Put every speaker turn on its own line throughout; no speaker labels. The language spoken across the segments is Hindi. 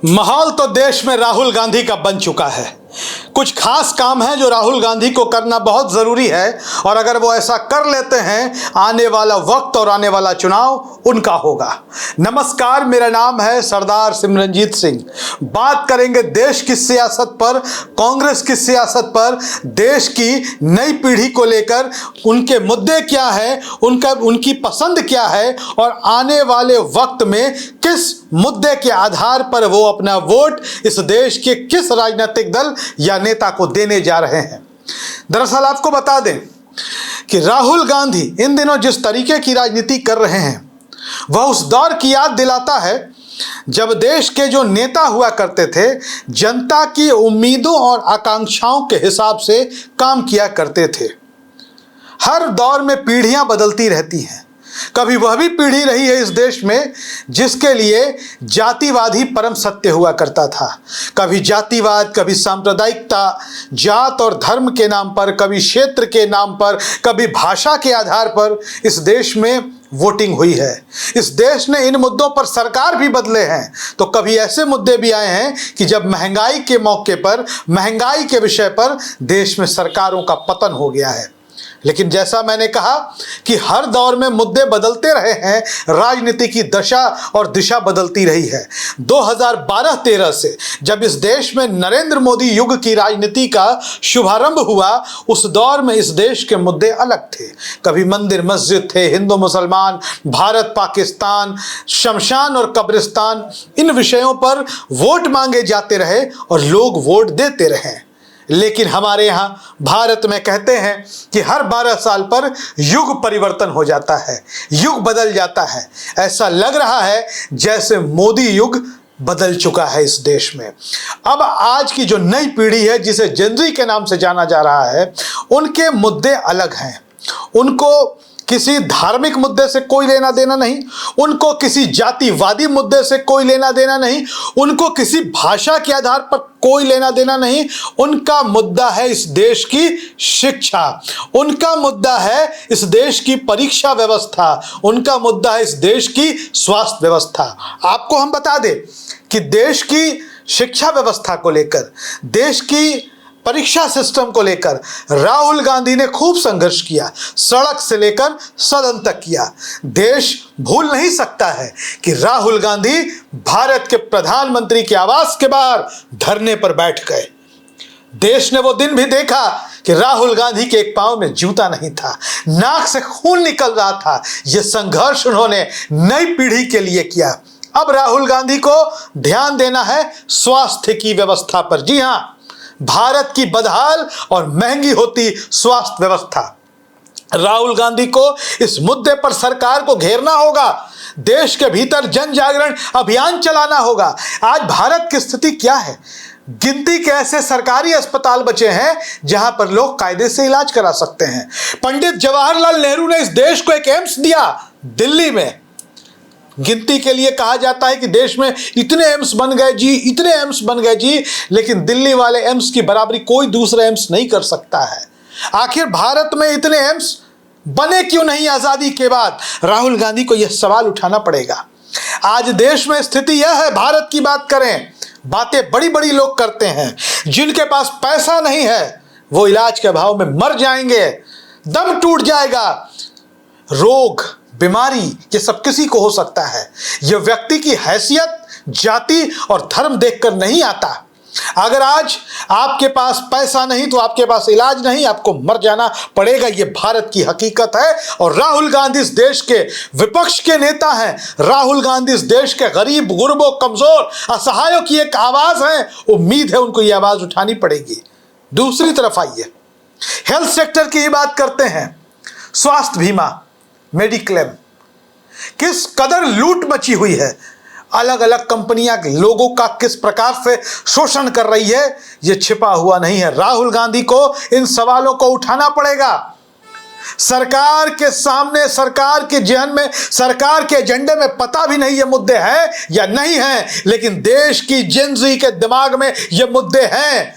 माहौल तो देश में राहुल गांधी का बन चुका है। कुछ खास काम है जो राहुल गांधी को करना बहुत ज़रूरी है और अगर वो ऐसा कर लेते हैं आने वाला वक्त और आने वाला चुनाव उनका होगा। नमस्कार, मेरा नाम है सरदार सिमरनजीत सिंह। बात करेंगे देश की सियासत पर, कांग्रेस की सियासत पर, देश की नई पीढ़ी को लेकर उनके मुद्दे क्या हैं, उनकी पसंद क्या है और आने वाले वक्त में किस मुद्दे के आधार पर वो अपना वोट इस देश के किस राजनीतिक दल या नेता को देने जा रहे हैं। दरअसल आपको बता दें कि राहुल गांधी इन दिनों जिस तरीके की राजनीति कर रहे हैं वह उस दौर की याद दिलाता है जब देश के जो नेता हुआ करते थे जनता की उम्मीदों और आकांक्षाओं के हिसाब से काम किया करते थे। हर दौर में पीढ़ियां बदलती रहती हैं। कभी वह भी पीढ़ी रही है इस देश में जिसके लिए जातिवाद ही परम सत्य हुआ करता था। कभी जातिवाद, कभी सांप्रदायिकता, जात और धर्म के नाम पर, कभी क्षेत्र के नाम पर, कभी भाषा के आधार पर इस देश में वोटिंग हुई है। इस देश ने इन मुद्दों पर सरकार भी बदले हैं। तो कभी ऐसे मुद्दे भी आए हैं कि जब महंगाई के मौके पर, महंगाई के विषय पर देश में सरकारों का पतन हो गया है। लेकिन जैसा मैंने कहा कि हर दौर में मुद्दे बदलते रहे हैं, राजनीति की दशा और दिशा बदलती रही है। 2012-13 से जब इस देश में नरेंद्र मोदी युग की राजनीति का शुभारंभ हुआ, उस दौर में इस देश के मुद्दे अलग थे। कभी मंदिर मस्जिद थे, हिंदू मुसलमान, भारत पाकिस्तान, शमशान और कब्रिस्तान, इन विषयों पर वोट मांगे जाते रहे और लोग वोट देते रहे। लेकिन हमारे यहाँ भारत में कहते हैं कि हर 12 साल पर युग परिवर्तन हो जाता है, युग बदल जाता है। ऐसा लग रहा है जैसे मोदी युग बदल चुका है इस देश में। अब आज की जो नई पीढ़ी है जिसे जेनजी के नाम से जाना जा रहा है, उनके मुद्दे अलग हैं। उनको किसी धार्मिक मुद्दे से कोई लेना देना नहीं, उनको किसी जातिवादी मुद्दे से कोई लेना देना नहीं, उनको किसी भाषा के आधार पर कोई लेना देना नहीं। उनका मुद्दा है इस देश की शिक्षा, उनका मुद्दा है इस देश की परीक्षा व्यवस्था, उनका मुद्दा है इस देश की स्वास्थ्य व्यवस्था। आपको हम बता दें कि देश की शिक्षा व्यवस्था को लेकर, देश की परीक्षा सिस्टम को लेकर राहुल गांधी ने खूब संघर्ष किया, सड़क से लेकर सदन तक किया। देश भूल नहीं सकता है कि राहुल गांधी भारत के प्रधानमंत्री के आवास के बाहर धरने पर बैठ गए। देश ने वो दिन भी देखा कि राहुल गांधी के एक पांव में जूता नहीं था, नाक से खून निकल रहा था। यह संघर्ष उन्होंने नई पीढ़ी के लिए किया। अब राहुल गांधी को ध्यान देना है स्वास्थ्य की व्यवस्था पर। जी हां, भारत की बदहाल और महंगी होती स्वास्थ्य व्यवस्था। राहुल गांधी को इस मुद्दे पर सरकार को घेरना होगा, देश के भीतर जन जागरण अभियान चलाना होगा। आज भारत की स्थिति क्या है? गिनती के ऐसे सरकारी अस्पताल बचे हैं जहां पर लोग कायदे से इलाज करा सकते हैं। पंडित जवाहरलाल नेहरू ने इस देश को एक एम्स दिया दिल्ली में। गिनती के लिए कहा जाता है कि देश में इतने एम्स बन गए जी, इतने एम्स बन गए जी, लेकिन दिल्ली वाले एम्स की बराबरी कोई दूसरा एम्स नहीं कर सकता है। आखिर भारत में इतने एम्स बने क्यों नहीं आजादी के बाद? राहुल गांधी को यह सवाल उठाना पड़ेगा। आज देश में स्थिति यह है, भारत की बात करें, बातें बड़ी बड़ी लोग करते हैं, जिनके पास पैसा नहीं है वो इलाज के अभाव में मर जाएंगे, दम टूट जाएगा। रोग, बीमारी, ये सब किसी को हो सकता है। यह व्यक्ति की हैसियत, जाति और धर्म देखकर नहीं आता। अगर आज आपके पास पैसा नहीं तो आपके पास इलाज नहीं, आपको मर जाना पड़ेगा। यह भारत की हकीकत है और राहुल गांधी इस देश के विपक्ष के नेता हैं। राहुल गांधी इस देश के गरीब, गुरबों, कमजोर, असहायों की एक आवाज है। उम्मीद है उनको यह आवाज उठानी पड़ेगी। दूसरी तरफ आइए, हेल्थ सेक्टर की ही बात करते हैं। स्वास्थ्य बीमा, मेडिक्लेम, किस कदर लूट मची हुई है। अलग अलग कंपनियां लोगों का किस प्रकार से शोषण कर रही है, यह छिपा हुआ नहीं है। राहुल गांधी को इन सवालों को उठाना पड़ेगा। सरकार के सामने, सरकार के जहन में, सरकार के एजेंडे में पता भी नहीं ये मुद्दे हैं या नहीं हैं, लेकिन देश की जेनजी के दिमाग में ये मुद्दे हैं।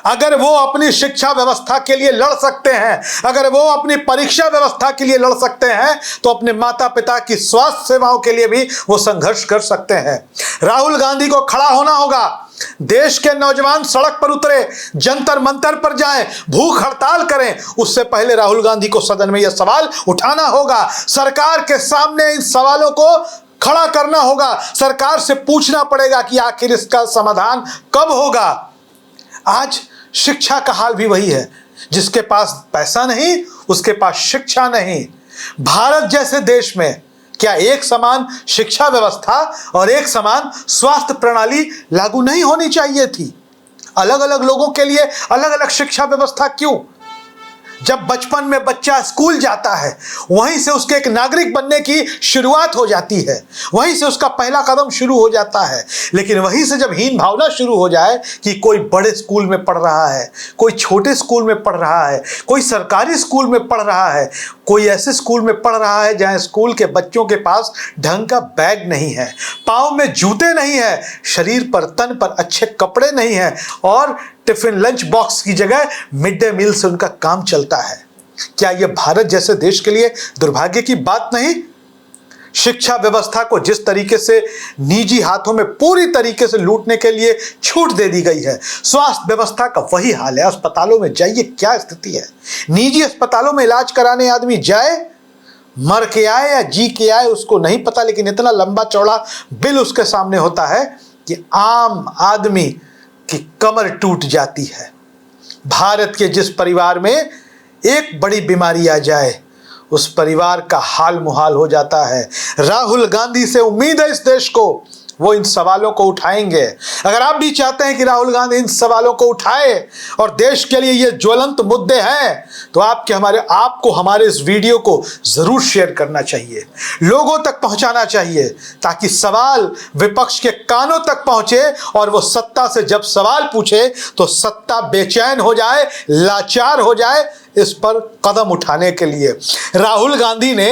अगर वो अपनी शिक्षा व्यवस्था के लिए लड़ सकते हैं, अगर वो अपनी परीक्षा व्यवस्था के लिए लड़ सकते हैं, तो अपने माता पिता की स्वास्थ्य सेवाओं के लिए भी वो संघर्ष कर सकते हैं। राहुल गांधी को खड़ा होना होगा। देश के नौजवान सड़क पर उतरे, जंतर मंतर पर जाएं, भूख हड़ताल करें, उससे पहले राहुल गांधी को सदन में यह सवाल उठाना होगा। सरकार के सामने इन सवालों को खड़ा करना होगा। सरकार से पूछना पड़ेगा कि आखिर इसका समाधान कब होगा। आज शिक्षा का हाल भी वही है, जिसके पास पैसा नहीं उसके पास शिक्षा नहीं। भारत जैसे देश में क्या एक समान शिक्षा व्यवस्था और एक समान स्वास्थ्य प्रणाली लागू नहीं होनी चाहिए थी? अलग अलग लोगों के लिए अलग अलग शिक्षा व्यवस्था क्यों? जब बचपन में बच्चा स्कूल जाता है, वहीं से उसके एक नागरिक बनने की शुरुआत हो जाती है, वहीं से उसका पहला कदम शुरू हो जाता है। लेकिन वहीं से जब हीन भावना शुरू हो जाए कि कोई बड़े स्कूल में पढ़ रहा है, कोई छोटे स्कूल में पढ़ रहा है, कोई सरकारी स्कूल में पढ़ रहा है, कोई ऐसे स्कूल में पढ़ रहा है जहां स्कूल के बच्चों के पास ढंग का बैग नहीं है, पाँव में जूते नहीं है, शरीर पर तन पर अच्छे कपड़े नहीं है और टिफिन लंच बॉक्स की जगह मिड डे मील से उनका काम चलता है, क्या यह भारत जैसे देश के लिए दुर्भाग्य की बात नहीं? शिक्षा व्यवस्था को जिस तरीके से निजी हाथों में पूरी तरीके से लूटने के लिए छूट दे दी गई है, स्वास्थ्य व्यवस्था का वही हाल है। अस्पतालों में जाइए, क्या स्थिति है। निजी अस्पतालों में इलाज कराने आदमी जाए, मर के आए या जी के आए उसको नहीं पता, लेकिन इतना लंबा चौड़ा बिल उसके सामने होता है कि आम आदमी की कमर टूट जाती है। भारत के जिस परिवार में एक बड़ी बीमारी आ जाए, उस परिवार का हाल मुहाल हो जाता है। राहुल गांधी से उम्मीद है इस देश को वो इन सवालों को उठाएंगे। अगर आप भी चाहते हैं कि राहुल गांधी इन सवालों को उठाए और देश के लिए ये ज्वलंत मुद्दे हैं, तो आपको हमारे इस वीडियो को जरूर शेयर करना चाहिए, लोगों तक पहुंचाना चाहिए, ताकि सवाल विपक्ष के कानों तक पहुंचे और वो सत्ता से जब सवाल पूछे तो सत्ता बेचैन हो जाए, लाचार हो जाए इस पर कदम उठाने के लिए। राहुल गांधी ने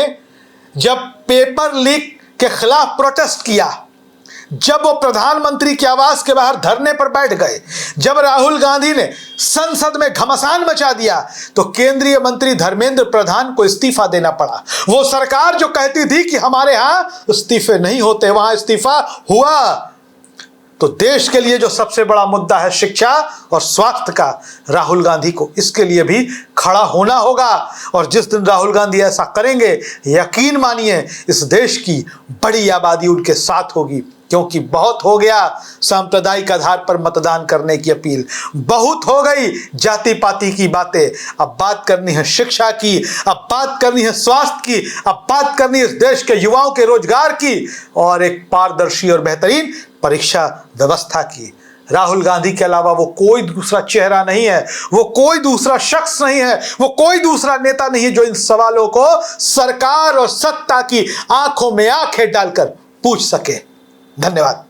जब पेपर लीक के खिलाफ प्रोटेस्ट किया, जब वो प्रधानमंत्री के आवास के बाहर धरने पर बैठ गए, जब राहुल गांधी ने संसद में घमासान मचा दिया, तो केंद्रीय मंत्री धर्मेंद्र प्रधान को इस्तीफा देना पड़ा। वो सरकार जो कहती थी कि हमारे यहां इस्तीफे नहीं होते, वहां इस्तीफा हुआ। तो देश के लिए जो सबसे बड़ा मुद्दा है शिक्षा और स्वास्थ्य का, राहुल गांधी को इसके लिए भी खड़ा होना होगा। और जिस दिन राहुल गांधी ऐसा करेंगे, यकीन मानिए इस देश की बड़ी आबादी उनके साथ होगी, क्योंकि बहुत हो गया सांप्रदायिक आधार पर मतदान करने की अपील, बहुत हो गई जाति पाति की बातें। अब बात करनी है शिक्षा की, अब बात करनी है स्वास्थ्य की, अब बात करनी है इस देश के युवाओं के रोजगार की और एक पारदर्शी और बेहतरीन परीक्षा व्यवस्था की। राहुल गांधी के अलावा वो कोई दूसरा चेहरा नहीं है, वो कोई दूसरा शख्स नहीं है, वो कोई दूसरा नेता नहीं है जो इन सवालों को सरकार और सत्ता की आंखों में आंखें डालकर पूछ सके। धन्यवाद।